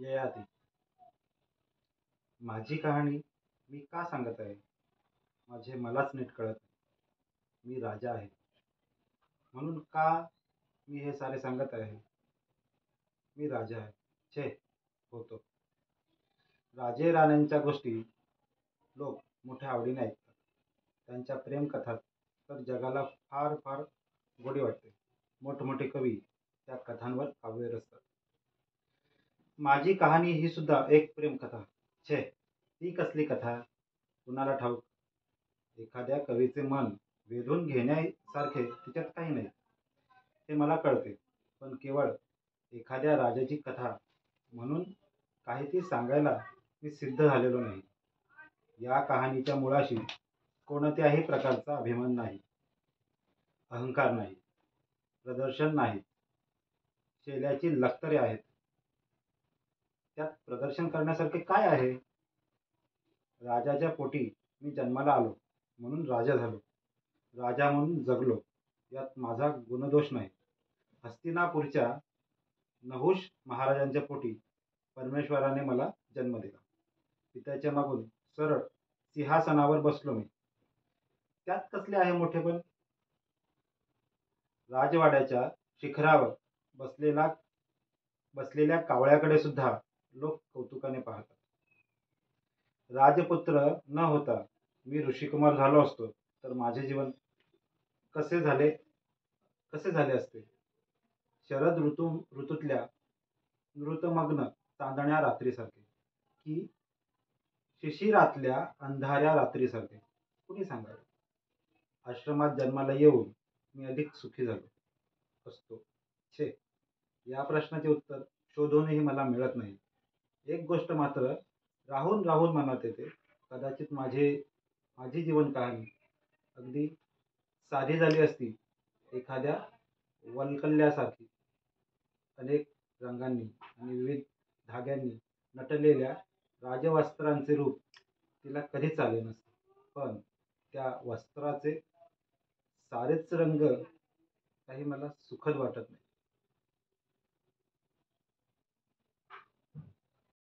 ययाती. माझी कहाणी मी का सांगत आहे माझे मलाच नीट कळत नाही. मी राजा आहे म्हणून का मी हे सारे सांगत आहे. मी राजा आहे. छे, होतो. राजे राण्यांच्या गोष्टी लोक मोठ्या आवडीने ऐकतात. त्यांच्या प्रेमकथात तर जगाला फार फार गोडी वाटते. मोठमोठे कवी त्या कथांवर काव्य रचतात. माझी कहाणी ही सुद्धा एक प्रेमकथा. छे, ती कसली कथा कुणाला ठाऊक. एखाद्या कवीचे मन वेधून घेण्यासारखे तिच्यात काही नाही हे मला कळते. पण केवळ एखाद्या राजाची कथा म्हणून काही ती सांगायला मी सिद्ध झालेलो नाही. या कहाणीच्या मुळाशी कोणत्याही प्रकारचा अभिमान नाही, अहंकार नाही, प्रदर्शन नाही. शेल्याची लक्तरे आहेत. त्यात प्रदर्शन करण्यासारखे काय आहे. राजाच्या पोटी मी जन्माला आलो म्हणून राजा झालो. राजा म्हणून जगलो. यात माझा गुणदोष नाही. हस्तिनापूरच्या नहुष महाराजांच्या पोटी परमेश्वराने मला जन्म दिला. पित्याच्या मागून सरळ सिंहासनावर बसलो मी. त्यात कसले आहे मोठेपण. राजवाड्याच्या शिखरावर बसलेल्या कावळ्याकडे सुद्धा लोक कौतुकाने पाहतात. राजपुत्र न होता मी ऋषिकुमार झालो असतो तर माझे जीवन कसे झाले असते. शरद ऋतूतल्या नृतमग्न चांदण्या रात्रीसारखे की शिशिरातल्या अंधाऱ्या रात्रीसारखे कुणी सांगावे. आश्रमात जन्माला येऊन मी अधिक सुखी झालो असतो. छे, या प्रश्नाचे उत्तर शोधूनही मला मिळत नाही. एक गोष्ट मात्र राहून राहून मनात येते. कदाचित माझी जीवन कहाणी अगदी साधी झाली असती. एखाद्या वल्कल्यासारखी अनेक रंगांनी आणि विविध धाग्यांनी नटलेल्या राजवस्त्रांचे रूप तिला कधीच आले नसते. पण त्या वस्त्राचे सारेच रंग काही मला सुखद वाटत नाही.